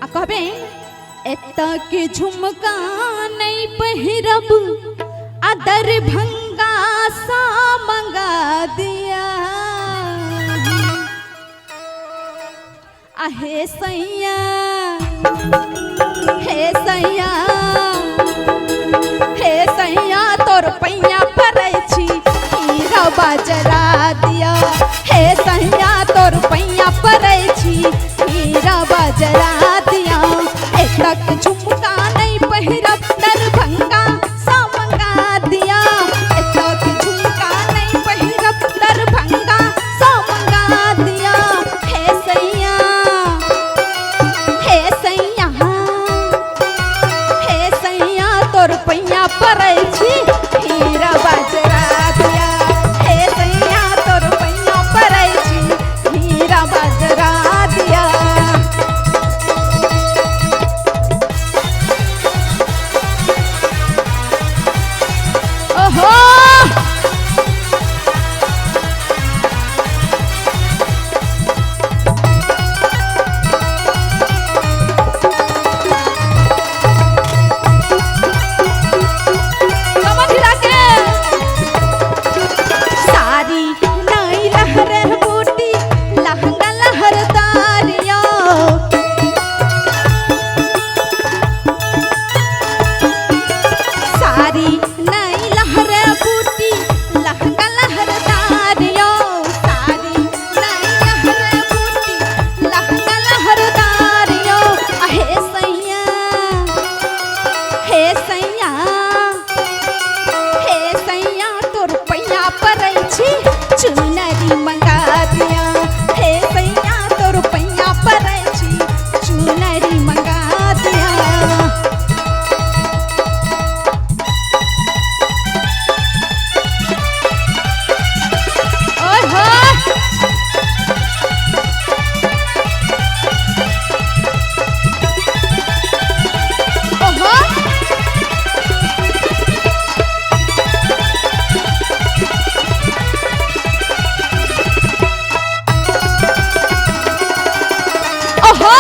कहबे एता के झुमका नहीं पहिरब अदर भंगा सा मंगा दिया हे सैया हे सैया हे सैया तोर पैया परै छी हीरा बाजरा दिया हे सैया तोर पैया परै छी हीरा बाजरा दिया एक झुमका नहीं पहिरब दरभंगा सा मंगा दिया एक झुमका नहीं पहिरब दरभंगा सा मंगा दिया हे सैया हे सैया हे सैया तोर पैया परै छी हीरा बाजरा दिया हे सैया तोर पैया परै छी हीरा बाजरा दिया ओहो चुनरी मंगा दिया हे सैया तोर पैया परै छी चुनरी मंगा दिया ओहो ओहो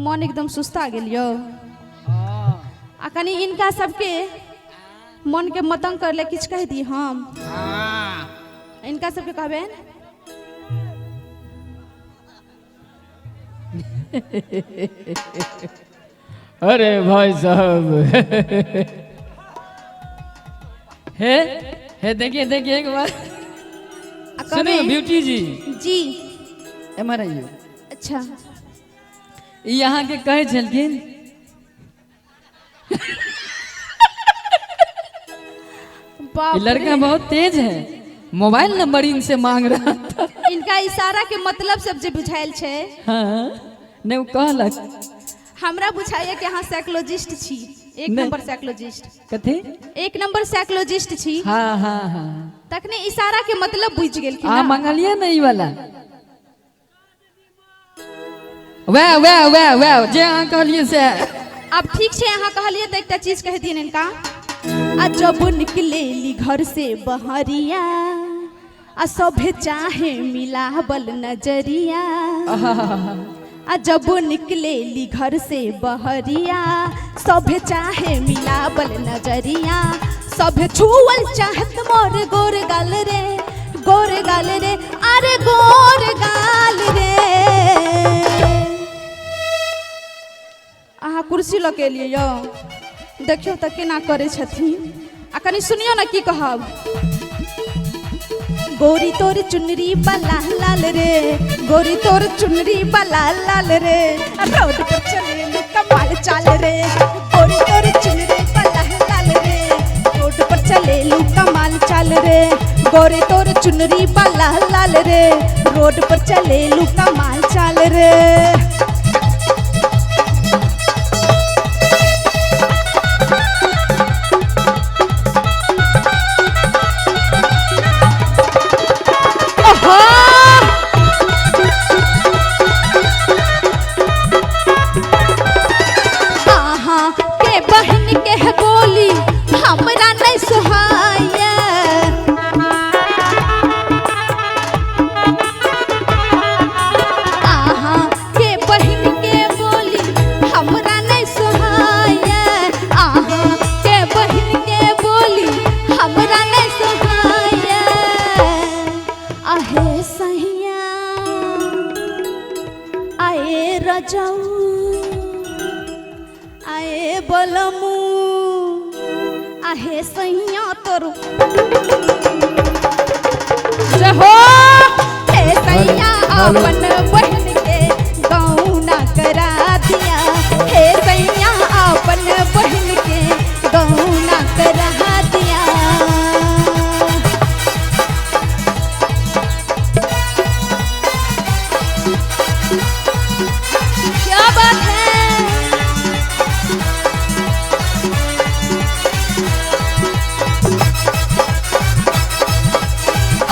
मन एकदम सुस्ता गेलियो आ कनी इनका सबके मन के मतंग कर ले किछ कह दी हम इनका सबके कहबे अरे भाई साहब हे देखिए देखिए एक बार सुनो ब्यूटी जी एमर आइयो अच्छा यहाँ के कहे छलखिन लड़का बहुत तेज है मोबाइल नंबर इनसे मांग रहा था इनका इशारा के मतलब सब जे बुझाइल छे हाँ नहीं वो कहलक हमरा बुझाइए कि अहाँ साइकोलॉजिस्ट छी एक नंबर साइकोलॉजिस्ट कथे एक नंबर साइकोलॉजिस्ट छी हाँ हाँ हाँ तखने इशारा के मतलब बुझ गेल कि हाँ मंगलिए नहीं वाला वाह वाह वाह वाह जे अहाँ कहलिए से अब ठीक छे अहाँ कहलिए त एकटा चीज कह दियन इनका आ जब निकलेली घर से बहरिया आ सभे चाहे मिलावल नजरिया आ जब निकलेली घर से बहरिया सभे चाहे मिलावल नजरिया सभे छुअल चाहत मोर गोर गाल रे अरे गोर गाल रे अहाँ कुर्सी लके लिए यो देखियो त केना करे छथिन आ कनी सुनियो ना की कहब गोरी तोर चुनरी बला लाल रे गोरी तोर चुनरी बला लाल रे रोड पर चले कमाल चाल रे गोरी तोर चुनरी बला लाल रे रोड पर चले कमाल चाल रे गोरी तोर चुनरी बला लाल रे रोड पर चले कमाल रे। ओहो आहा के बहन के बोली हमरा नहीं सुहाया। आहा के बहन के बोली हमरा नहीं सुहाया। आहा के बहन के बोली हमरा नहीं सुहाया। आहे सैया आए रजऊ आए बलमू आहे सैया तोर जहो हे सैया अपन बहन के गौना करा दिया। हे सैया अपन बहन के गौना करा दिया। क्या बात है।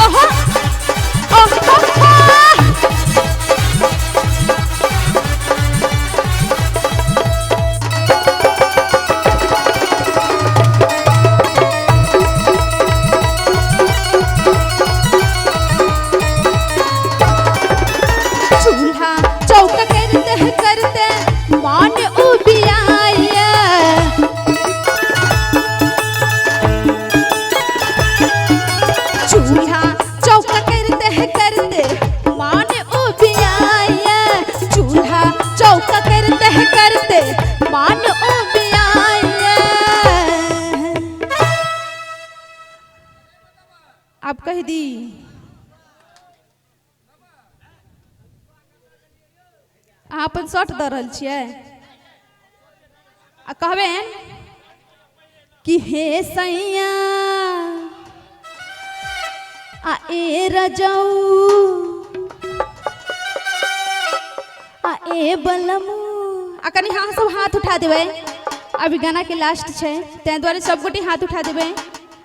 ओहो ओहो चूल्हा चौका करते मान उबियाया। चूल्हा चौका करते मान उबियाया। चूल्हा चौका करते मान उबियाया। आप कह दी अहाँ अपन शर्ट दऽ रहल छियै आ कहबे कि हे सैया आ ए रजऊ आ ए बलमू आ कनी हाँ सब हाथ उठा देबै। अभी गाना के लास्ट छै तै दुआरे सब गोटे हाथ उठा देबै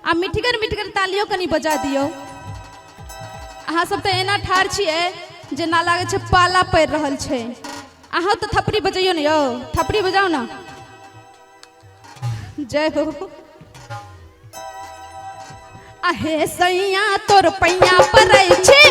आ मिठगर तालियो कनी बजा दियौ। अहाँ सब तऽ एना ठाढ़ छियै जे ना लागे छै पाला पड़ि रहल छै। अहाँ तो थपड़ी बजाइयो ने यौ, थपड़ी बजाओ ना। जय हो। आहे सैया तोर पैया पड़ै छै